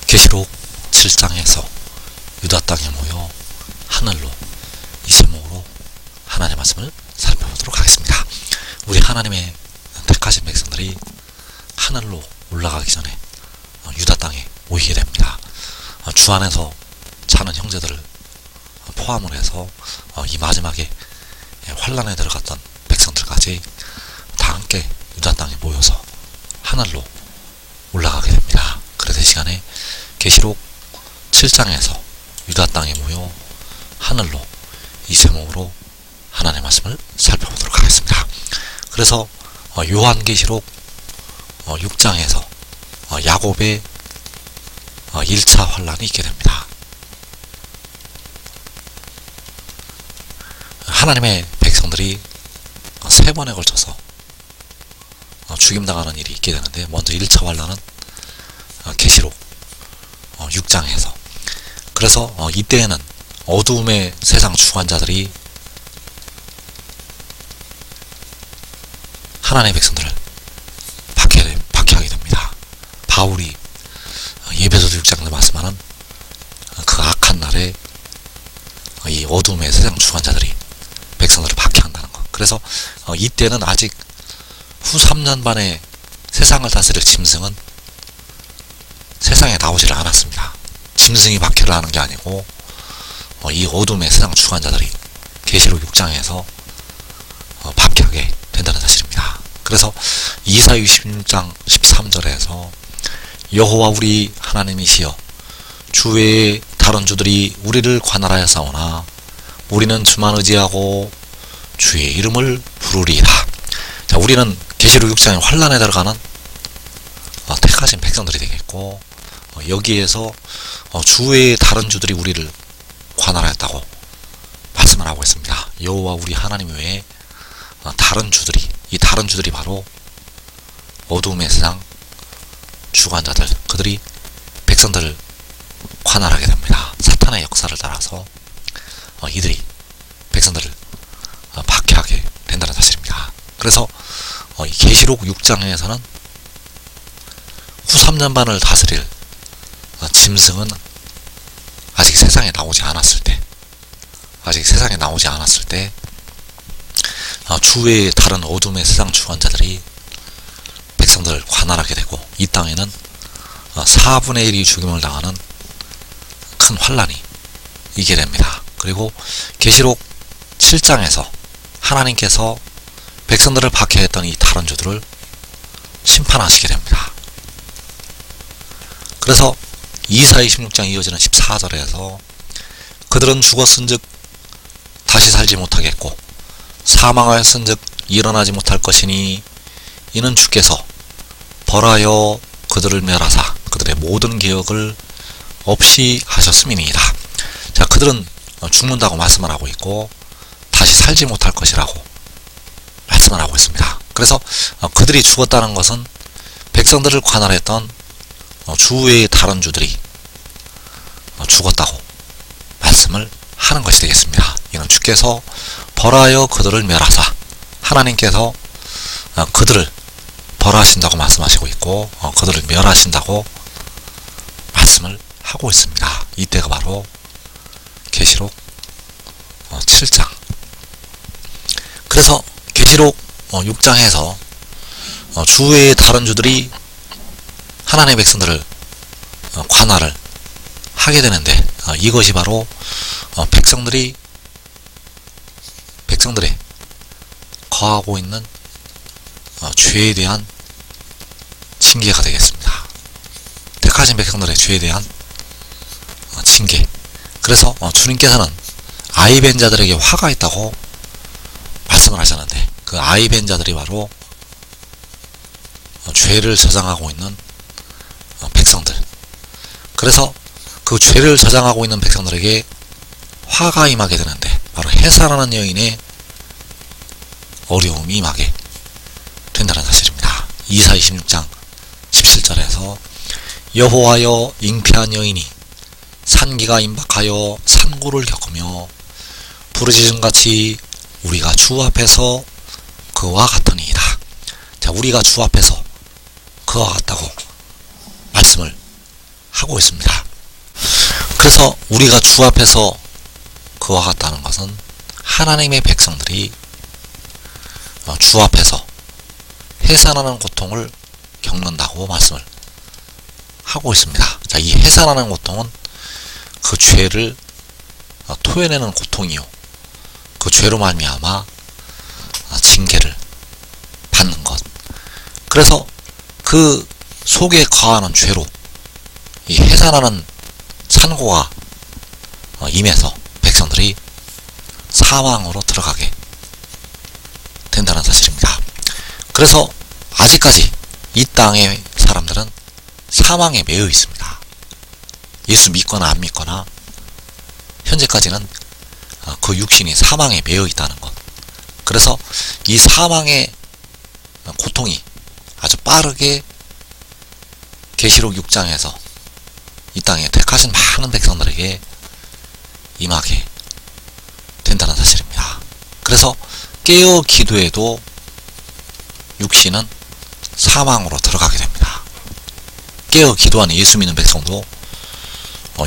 계시록 7장에서 유다 땅에 모여 하늘로 이 제목으로 하나님의 말씀을 살펴보도록 하겠습니다. 우리 하나님의 택하신 백성들이 하늘로 올라가기 전에 유다 땅에 모이게 됩니다. 주 안에서 자는 형제들을 포함을 해서 이 마지막에 환란에 들어갔던 백성들까지 다 함께 유다 땅에 모여서 하늘로 올라가게 됩니다. 그래서 이 시간에 계시록 7장에서 유다 땅에 모여 하늘로 이 제목으로 하나님의 말씀을 살펴보도록 하겠습니다. 그래서 요한계시록 6장에서 야곱의 1차 환란이 있게 됩니다. 하나님의 백성들이 3번에 걸쳐서 죽임당하는 일이 있게 되는데, 먼저 1차 환란은 계시록 6장에서, 그래서 이때에는 어두움의 세상 주관자들이 하나님의 백성들을 박해하게 됩니다. 바울이 에베소서 6장에 말씀하는 그 악한 날에 이 어두움의 세상 주관자들이 백성들을 박해한다는 것. 그래서 이때는 아직 후 3년 반의 세상을 다스릴 짐승은 세상에 나오지를 않았습니다. 짐승이 박해를 하는 게 아니고 이 어둠의 세상 주관자들이 계시록 6장에서 박해하게 된다는 사실입니다. 그래서 이사야 66장 13절에서 여호와 우리 하나님이시여 주 외에 다른 주들이 우리를 관할하여 싸우나 우리는 주만 의지하고 주의 이름을 부르리이다. 자, 우리는 계시록 6장의 환란에 들어가는 택하신 백성들이 되겠고, 여기에서 주 외의 다른 주들이 우리를 관할하였다고 말씀을 하고 있습니다. 여호와 우리 하나님 외에 다른 주들이, 이 다른 주들이 바로 어두움의 세상 주관자들, 그들이 백성들을 관할하게 됩니다. 사탄의 역사를 따라서 이들이 백성들을 박해하게 된다는 사실입니다. 그래서 이 계시록 6장에서는 후 3년 반을 다스릴 짐승은 아직 세상에 나오지 않았을 때 주위의 다른 어둠의 세상 주관자들이 백성들을 관할하게 되고, 이 땅에는 4분의 1이 죽임을 당하는 큰 환란이 있게 됩니다. 그리고 계시록 7장에서 하나님께서 백성들을 박해했던 이 다른 주들을 심판하시게 됩니다. 그래서 이사야 26장 이어지는 14절에서 그들은 죽었은즉 다시 살지 못하겠고 사망하였은즉 일어나지 못할 것이니 이는 주께서 벌하여 그들을 멸하사 그들의 모든 기억을 없이 하셨음이니이다. 자, 그들은 죽는다고 말씀을 하고 있고 다시 살지 못할 것이라고 말씀을 하고 있습니다. 그래서 그들이 죽었다는 것은 백성들을 관할했던 주위의 다른 주들이 죽었다고 말씀을 하는 것이 되겠습니다. 이는 주께서 벌하여 그들을 멸하사, 하나님께서 그들을 벌하신다고 말씀하시고 있고 그들을 멸하신다고 말씀을 하고 있습니다. 이때가 바로 계시록 7장. 그래서 계시록 6장에서 주위의 다른 주들이 하나님의 백성들을 관할을 하게 되는데, 이것이 바로 백성들의 거하고 있는 죄에 대한 징계가 되겠습니다. 택하신 백성들의 죄에 대한 징계. 그래서 주님께서는 아이벤 자들에게 화가 있다고 말씀을 하셨는데, 그 아이벤 자들이 바로 죄를 저장하고 있는 백성들. 그래서 그 죄를 저장하고 있는 백성들에게 화가 임하게 되는데, 바로 해산하는 여인의 어려움이 임하게 된다는 사실입니다. 이사야 26장 17절에서 여호와여 잉태한 여인이 산기가 임박하여 산고를 겪으며 부르짖음같이 우리가 주 앞에서 그와 같으니이다. 자, 우리가 주 앞에서 그와 같다고 말씀을 하고 있습니다. 그래서 우리가 주 앞에서 그와 같다는 것은 하나님의 백성들이 주 앞에서 해산하는 고통을 겪는다고 말씀을 하고 있습니다. 자, 이 해산하는 고통은 그 죄를 토해내는 고통이요, 그 죄로 말미암아 징계를 받는 것. 그래서 그 속에 거하는 죄로 이 해산하는 산고가 임해서 백성들이 사망으로 들어가게 된다는 사실입니다. 그래서 아직까지 이 땅의 사람들은 사망에 매여 있습니다. 예수 믿거나 안 믿거나 현재까지는 그 육신이 사망에 매여 있다는 것. 그래서 이 사망의 고통이 아주 빠르게 계시록 6장에서 이 땅에 택하신 많은 백성들에게 임하게 된다는 사실입니다. 그래서 깨어 기도해도 육신은 사망으로 들어가게 됩니다. 깨어 기도하는 예수 믿는 백성도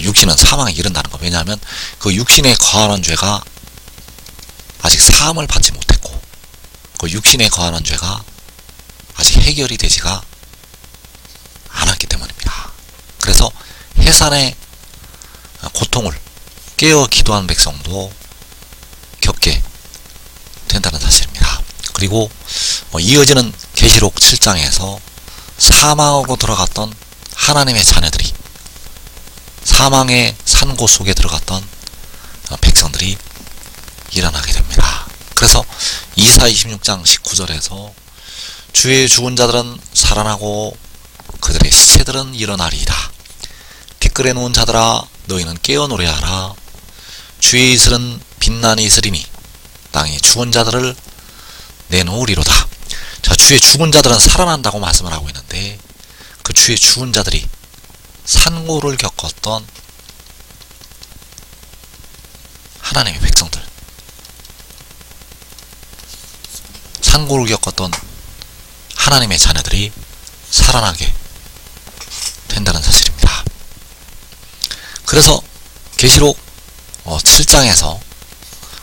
육신은 사망에 이른다는 것. 왜냐하면 그 육신에 거하는 죄가 아직 사함을 받지 못했고, 그 육신에 거하는 죄가 아직 해결이 되지가 않았기 때문입니다. 그래서 해산의 고통을 깨어 기도하는 백성도 겪게 된다는 사실입니다. 그리고 이어지는 계시록 7장에서 사망하고 들어갔던 하나님의 자녀들이, 사망의 산고 속에 들어갔던 백성들이 일어나게 됩니다. 그래서 이사 26장 19절에서 주의 죽은 자들은 살아나고 그들의 시체들은 일어나리이다. 티끌에 누운 자들아 너희는 깨어 노래하라. 주의 이슬은 빛나니 있으리니 땅에 죽은 자들을 내놓으리로다. 자, 주의 죽은 자들은 살아난다고 말씀을 하고 있는데, 그 주의 죽은 자들이 산고를 겪었던 하나님의 백성들, 산고를 겪었던 하나님의 자녀들이 살아나게 된다는 사실입니다. 그래서 계시록 7장에서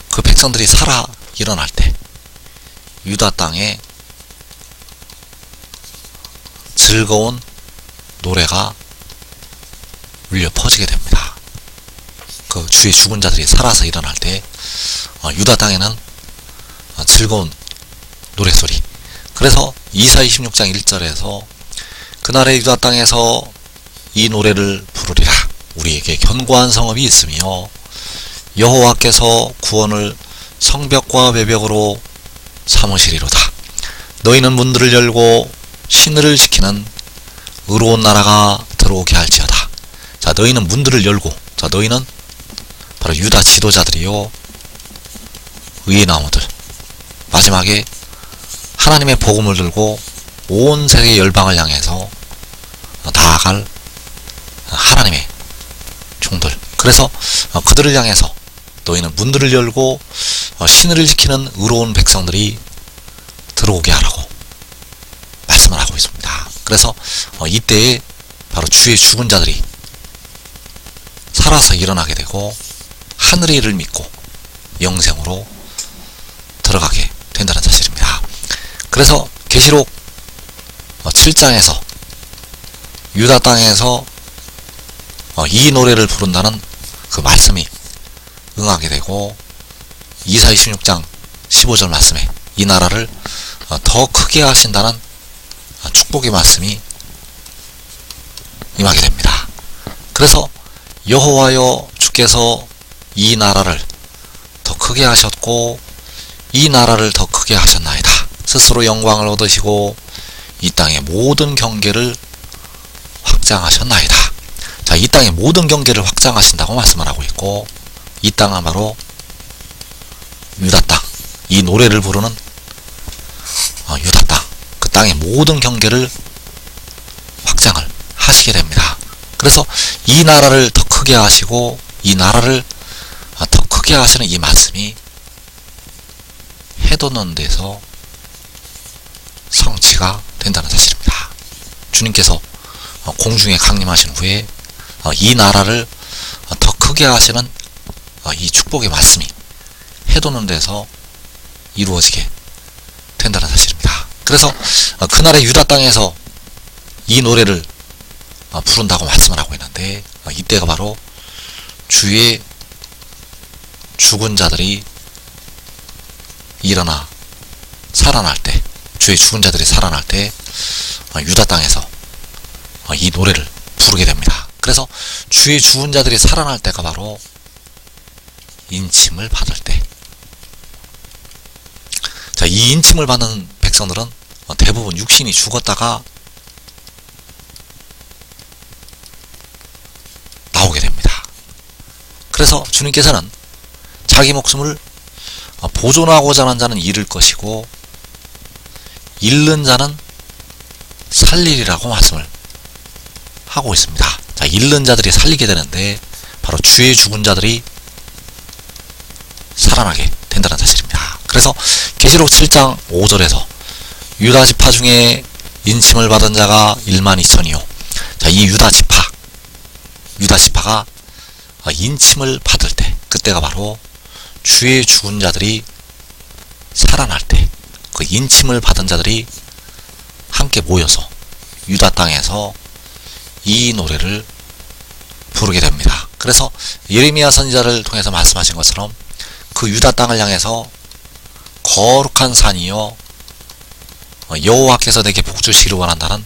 그 백성들이 살아 일어날 때 유다 땅에 즐거운 노래가 울려 퍼지게 됩니다. 그 주의 죽은 자들이 살아서 일어날 때 유다 땅에는 즐거운 노래소리. 그래서 이사 26장 1절에서 그날의 유다 땅에서 이 노래를 부르리라. 우리에게 견고한 성읍이 있으며 여호와께서 구원을 성벽과 외벽으로 삼으시리로다. 너희는 문들을 열고 신을 지키는 의로운 나라가 들어오게 할지어다. 자, 너희는 문들을 열고, 자, 너희는 바로 유다 지도자들이요, 의의 나무들, 마지막에 하나님의 복음을 들고 온 세계 열방을 향해서 나아갈 하나님의 종들. 그래서 그들을 향해서 너희는 문들을 열고 신을 지키는 의로운 백성들이 들어오게 하라고 말씀을 하고 있습니다. 그래서 이때에 바로 주의 죽은 자들이 살아서 일어나게 되고 하늘의 일을 믿고 영생으로 들어가게 된다는 사실입니다. 그래서 계시록 7장에서 유다 땅에서 이 노래를 부른다는 그 말씀이 응하게 되고, 이사 26장 15절 말씀에 이 나라를 더 크게 하신다는 축복의 말씀이 임하게 됩니다. 그래서 여호와여 주께서 이 나라를 더 크게 하셨고 이 나라를 더 크게 하셨나이다. 스스로 영광을 얻으시고 이 땅의 모든 경계를 확장하셨나이다. 자, 이 땅의 모든 경계를 확장하신다고 말씀을 하고 있고, 이 땅은 바로 유다 땅, 이 노래를 부르는 유다 땅, 그 땅의 모든 경계를 확장을 하시게 됩니다. 그래서 이 나라를 더 크게 하시고 이 나라를 더 크게 하시는 이 말씀이 해돋는 데서 성취가 된다는 사실입니다. 주님께서 공중에 강림하신 후에 이 나라를 더 크게 하시는 이 축복의 말씀이 해도는 데서 이루어지게 된다는 사실입니다. 그래서 그날의 유다 땅에서 이 노래를 부른다고 말씀을 하고 있는데, 이때가 바로 주의 죽은 자들이 일어나 살아날 때, 주의 죽은 자들이 살아날 때 유다 땅에서 이 노래를 부르게 됩니다. 그래서 주의 죽은 자들이 살아날 때가 바로 인침을 받을 때. 자, 이 인침을 받는 백성들은 대부분 육신이 죽었다가 나오게 됩니다. 그래서 주님께서는 자기 목숨을 보존하고자 하는 자는 잃을 것이고 잃는 자는 살리리라고 말씀을 하고 있습니다. 자, 잃는 자들이 살리게 되는데 바로 주의 죽은 자들이 살아나게 된다는 사실입니다. 그래서 계시록 7장 5절에서 유다 지파 중에 인침을 받은 자가 1만 2천이요. 자, 이 유다 지파가 인침을 받을 때, 그때가 바로 주의 죽은 자들이 살아날 때, 그 인침을 받은 자들이 함께 모여서 유다 땅에서 이 노래를 부르게 됩니다. 그래서 예레미야 선지자를 통해서 말씀하신 것처럼 그 유다 땅을 향해서 거룩한 산이여 여호와께서 내게 복주시기를 원한다는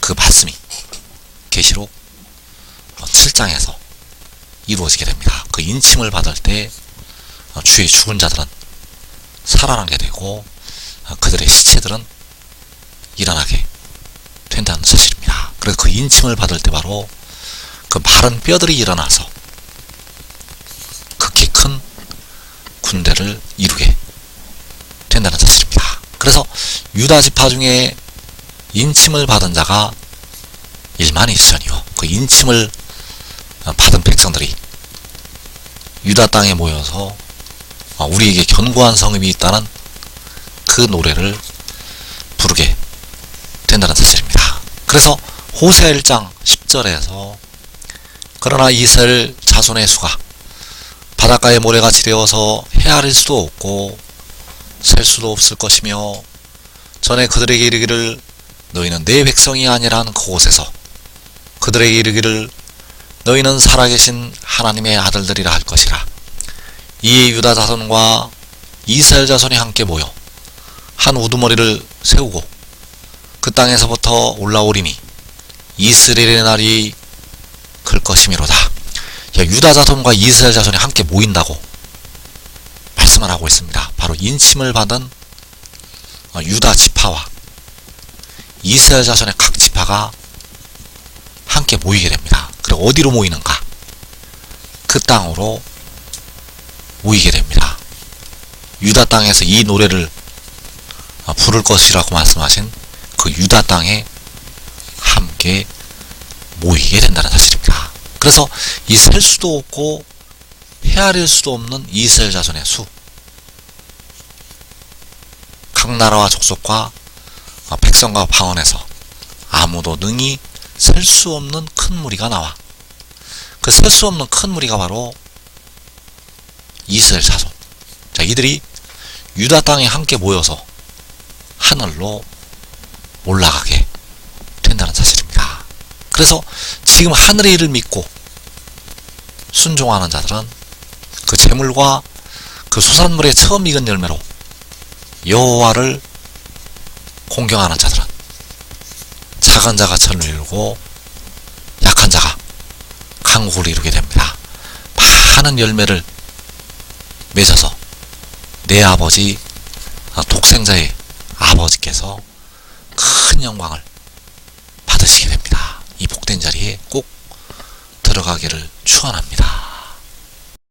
그 말씀이 계시록 7장에서 이루어지게 됩니다. 그 인침을 받을 때 주의 죽은 자들은 살아나게 되고 그들의 시체들은 일어나게 된다는 사실입니다. 그래서 그 인침을 받을 때 바로 그 마른 뼈들이 일어나서 극히 큰 군대를 이루게 된다는 사실입니다. 그래서 유다 지파 중에 인침을 받은 자가 1만 2천이요. 그 인침을 받은 백성들이 유다 땅에 모여서 우리에게 견고한 성읍이 있다는 그 노래를 부르게 된다는 사실입니다. 그래서 호세아 1장 10절에서 그러나 이스라엘 자손의 수가 바닷가의 모래같이 되어서 헤아릴 수도 없고 셀 수도 없을 것이며 전에 그들에게 이르기를 너희는 내 백성이 아니란 그곳에서 그들에게 이르기를 너희는 살아계신 하나님의 아들들이라 할 것이라. 이에 유다 자손과 이스라엘 자손이 함께 모여 한 우두머리를 세우고 그 땅에서부터 올라오리니 이스라엘의 날이 클 것이미로다. 유다 자손과 이스라엘 자손이 함께 모인다고 말씀을 하고 있습니다. 바로 인침을 받은 유다 지파와 이스라엘 자손의 각 지파가 함께 모이게 됩니다. 그리고 어디로 모이는가? 그 땅으로 모이게 됩니다. 유다 땅에서 이 노래를 부를 것이라고 말씀하신 그 유다 땅에 함께 모이게 된다는 사실입니다. 그래서 이 셀 수도 없고 헤아릴 수도 없는 이스라엘 자손의 수, 각 나라와 족속과 백성과 방언에서 아무도 능히 셀 수 없는 큰 무리가 나와. 그 셀 수 없는 큰 무리가 바로 이스라엘 자손. 자, 이들이 유다 땅에 함께 모여서 하늘로 올라가게 된다는 사실입니다. 그래서 지금 하늘의 일을 믿고 순종하는 자들은 그 재물과 그 수산물의 처음 익은 열매로 여호와를 공경하는 자들은 작은 자가 천을 이루고 약한 자가 강국을 이루게 됩니다. 많은 열매를 맺어서 내 아버지 독생자의 아버지께서 큰 영광을 받으시게 됩니다. 이 복된 자리에 꼭 들어가기를 축원합니다.